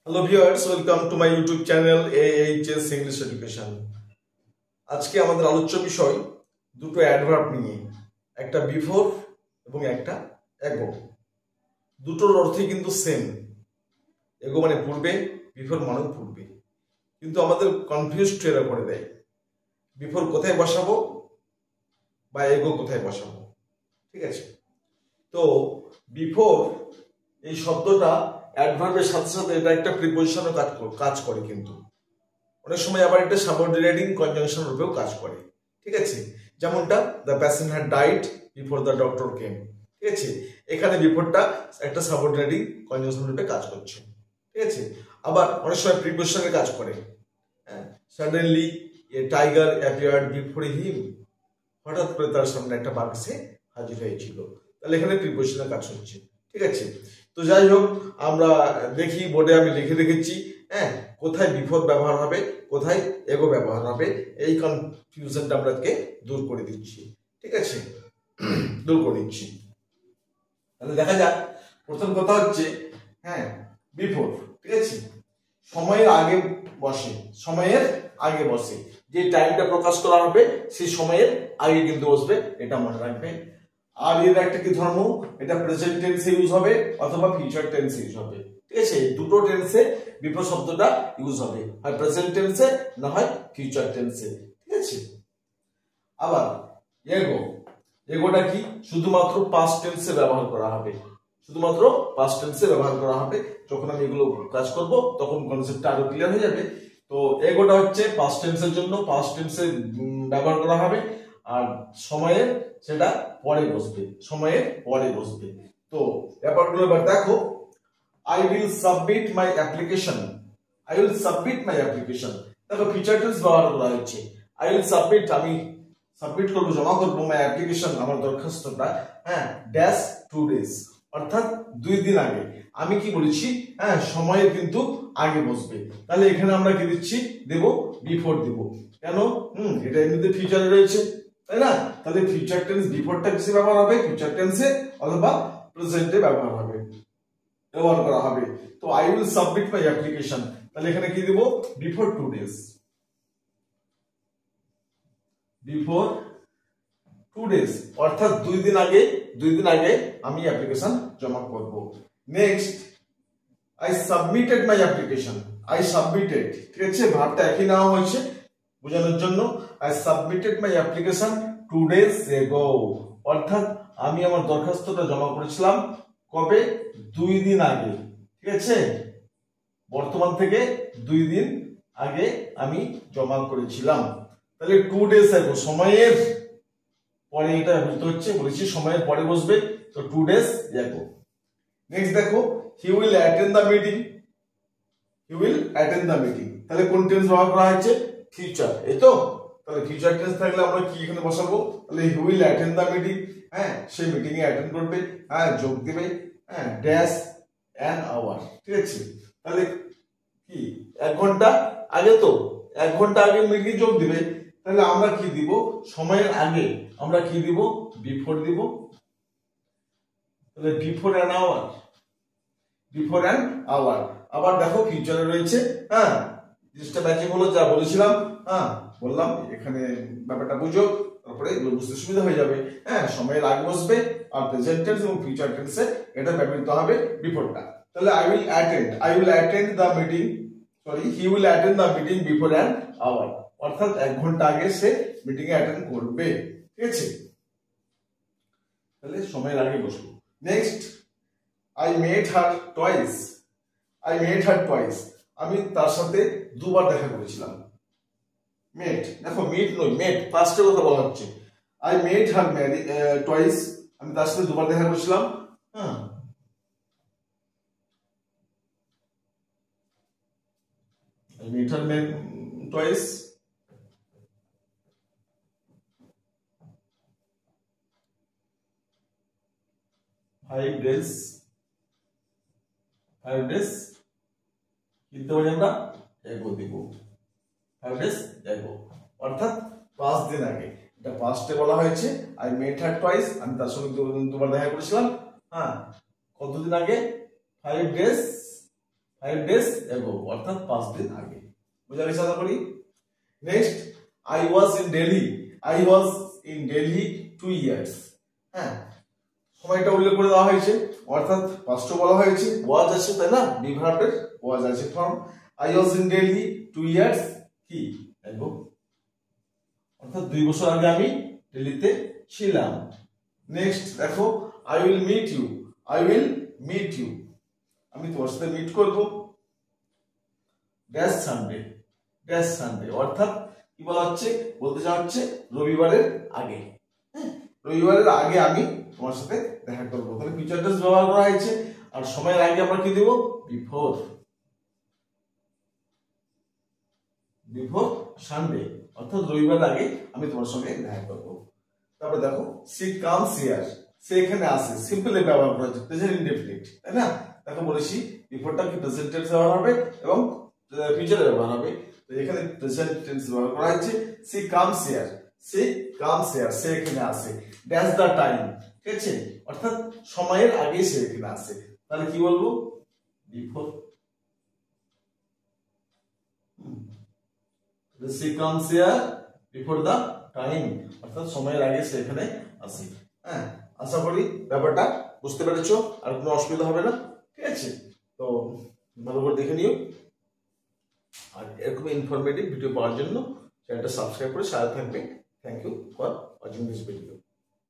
Hello viewers, welcome to my YouTube channel AHS English education. আজকে আমাদের আলোচ্য বিষয় দুটো অ্যাডভার্ব নিয়ে, একটা বিফোর এবং একটা এগো। দুটোর অর্থই কিন্তু সেম। এগো মানে পূর্বে, বিফোর মানে পূর্বে, কিন্তু আমাদের কনফিউজ এরা করে দেয় বিফোর কোথায় বসাবো বা এগো কোথায় বসাবো। ঠিক আছে, তো বিফোর এই শব্দটা অ্যাডভার্বের সাথে সাথে এটা একটা প্রিপোজিশনও কাজ করে, কিন্তু অনেক সময় আবার একটা সাবঅর্ডিনেটিং কনজাংশন রূপেও কাজ করে। ঠিক আছে, যেমনটা the patient had died before the doctor came. ঠিক আছে, এখানে বিফোরটা একটা সাবঅর্ডিনেটিং কনজাংশন রূপে কাজ করছে। ঠিক আছে, আবার অনেক সময় প্রিপোজিশনের কাজ করে। Suddenly a tiger appeared before him, হঠাৎ করে তার সামনে একটা বাঘ এসে হাজির হয়েছিল, তাহলে এখানে প্রিপোজিশনের কাজ হচ্ছে। ঠিক আছে, তো যাই হোক, আমরা দেখি বোর্ডে আমি লিখে রেখেছি কোথায় বিফোর ব্যবহার হবে, কোথায় এগো ব্যবহার হবে। এই কনফিউশনটা আপনাকে দূর করে দিচ্ছি। ঠিক আছে, দূর করে দিচ্ছি। তাহলে দেখা যাক, প্রথম কথা হচ্ছে বিফোর। ঠিক আছে, সময়ের আগে বসে, সময়ের আগে বসে, যে টাইমটা প্রকাশ করা হবে সেই সময়ের আগে কিন্তু বসবে, এটা মনে রাখবে। আর এর একটা কি ধর্ম, এটা প্রেজেন্ট টেন্সে ইউজ হবে অথবা ফিউচার টেন্সে ইউজ হবে। ঠিক আছে, দুটো টেন্সে বিফোর শব্দটা ইউজ হবে, হয় প্রেজেন্ট টেন্সে না হয় ফিউচার টেন্সে। ঠিক আছে, আবার এগো, এগোটা কি শুধুমাত্র পাস্ট টেন্সে ব্যবহার করা হবে, শুধুমাত্র পাস্ট টেন্সে ব্যবহার করা হবে। যখন আমি এগুলো কাজ করব তখন কনসেপ্টটা আরো ক্লিয়ার হয়ে যাবে। তো এগোটা হচ্ছে পাস্ট টেন্সের জন্য পাস্ট টেন্সে ব্যবহার করা হবে, আর সময়ের সেটা পরে বসবে, সময়ের পরে বসবে। তো ব্যাপারগুলো এবার দেখো, I will submit my application, I will submit my application. দেখো ফিউচার টেন্স ব্যবহার করা হচ্ছে। আই উইল সাবমিট, আমি সাবমিট করবো, জমা করবো, মাই অ্যাপ্লিকেশন, আমার দরখাস্তটা, ড্যাশ 2 days, অর্থাৎ 2 দিন আগে। আমি কি বলেছি, সময়ের কিন্তু আগে বসবে, তাহলে এখানে আমরা কি দিচ্ছি, দেব বিফোর দেব। কেন, এটা এমনিতে ফিউচারে রয়েছে, তাই না? তাহলে ফিউচার টেন্স বিফোরটা কিসে ব্যবহার হবে, ফিউচার টেন্সে অথবা প্রেজেন্টে ব্যবহার করা হবে। তো I will submit my application, তাহলে এখানে কি দেব, বিফোর 2 days, বিফোর 2 days, অর্থাৎ 2 দিন আগে আমি অ্যাপ্লিকেশন জমা করব। Next, I submitted my application, I submitted. ঠিক আছে, ভাবটা একই নেওয়া হয়েছে বোঝানোর জন্য। I submitted my application 2 days ago, অর্থাৎ আমি আমার দরখাস্তটা জমা করেছিলাম কবে, 2 দিন আগে। ঠিক আছে, বর্তমান থেকে 2 দিন আগে আমি জমা করেছিলাম। তাহলে 2 days ago, সময়ের পরে, এটা বুঝতে হচ্ছে, বলেছি সময়ের পরে বসবে, তো 2 days ago। নেক্সট দেখো, হি will attend the meeting, he will attend the meeting, তাহলে কোন টেন্স ব্যবহার করা হয়েছে, ফিউচার, এই তো। তাহলে ফিউচার টেন্স থাকলে আমরা কি এখানে বসাবো, তাহলে হি will attend the meeting, say meeting A attend করবে, যোগ দেবে, ড্যাশ অ্যান আওয়ার। ঠিক আছে, তাহলে কি 1 ঘন্টা আগে, তো 1 ঘন্টা আগে মিটিং যোগ দিবে, তাহলে আমরা কি দিব, সময়ের আগে আমরা কি দিব, বিফোর দিব। তাহলে before an hour, before an hour. আবার দেখো ফিউচারে রয়েছে, জিনিসটা ম্যাচিং হলো, যা বলেছিলাম, বললাম এখানে ব্যাপারটা বুঝো, তারপরে এগুলো বুঝতে সুবিধা হয়ে যাবে। সময়ের আগে বসবে, আর প্রেজেন্ট টেন্স এবং ফিউচার টেন্সে এটা ব্যবহৃত হবে বিফোরটা। তাহলে I will attend the meeting, he will attend the meeting before an hour, অর্থাৎ 1 ঘন্টা আগে সে মিটিং এ অ্যাটেন্ড করবে। ঠিক আছে, তাহলে সময়ের আগে বসবো। Next, I met her twice, I met her twice, আমি তার সাথে 2 বার দেখা করেছিলাম। মেট, দেখো মিট নয়, মেট পাস্টের কথা বলা হচ্ছে। I met her twice, আমি তার সাথে 2 বার দেখা করেছিলাম। I met her twice, 5 days, 5 days কিন্তু আমরা এগো দিব, 5 days এগো, অর্থাৎ 5 দিন আগে। এটা পাস্টে বলা হয়েছে, আই মেট হার টুয়াইস, আমি তার সঙ্গে 2 বার দেখা করেছিলাম। কতদিন আগে, 5 5 days ago অর্থাৎ 5 দিন আগে। বুঝা গেছে? আশা করি। Next, I was in Delhi, I was in Delhi 2 years। হ্যাঁ, সময়টা উল্লেখ করে দেওয়া হয়েছে অর্থাৎ পাস্ট বলা হয়েছে, ওয়াজ আছে তাই না, বি ভার্বের ওয়াজ আছে form. I was in Delhi 2 years কি ago অর্থাৎ 2 বছর আগে আমি দিল্লিতে ছিলাম। নেক্সট দেখো, I will meet you, I will meet you আমি তোমার সাথে মিট করব ড্যাশ সানডে, ড্যাশ সানডে অর্থাৎ কি বলা হচ্ছে, বলতে চাওয়া হচ্ছে রবিবারের আগে। হ্যাঁ, রবিবারের আগে আমি তোমার সাথে দেখা করবো। তাহলে ফিউচার টেন্স ব্যবহার করা হয়েছে, আর সময়ের আগে আমরা কি দেব, বিফোর, বিফোর সানডে অর্থাৎ রবিবার আগে আমি তোমার সঙ্গে দেখা করবো। তারপরে দেখো, সি কামস হিয়ার, সে এখানে আসে, সিম্পলি ব্যবহার করা হচ্ছে, প্রেজেন্ট ইনডেফিনিট তাই না। দেখো বলেছি বিফোরটা কি প্রেজেন্ট টেন্স ব্যবহার হবে এবং ফিউচারে ব্যবহার হবে, তো এখানে প্রেজেন্ট টেন্স ব্যবহার করা হয়েছে। She comes here, she comes here সে এখানে আসে, দ্যাটস দ্য টাইম, ঠিক আছে, অর্থাৎ সময়ের আগে সে এখানে আসে। তাহলে কি বলবো, before. She comes here before the time অর্থাৎ সময়ের আগে সে এখানে আসে। হ্যাঁ, আশা করি ব্যাপারটা বুঝতে পেরেছো, আর কোনো অসুবিধা হবে না, ঠিক আছে। তো ভালো করে দেখে নিও, আর এরকম ইনফরমেটিভ ভিডিও পাওয়ার জন্য চ্যানেলটা সাবস্ক্রাইব করে সাথে থাকবে। Thank you for watching this video.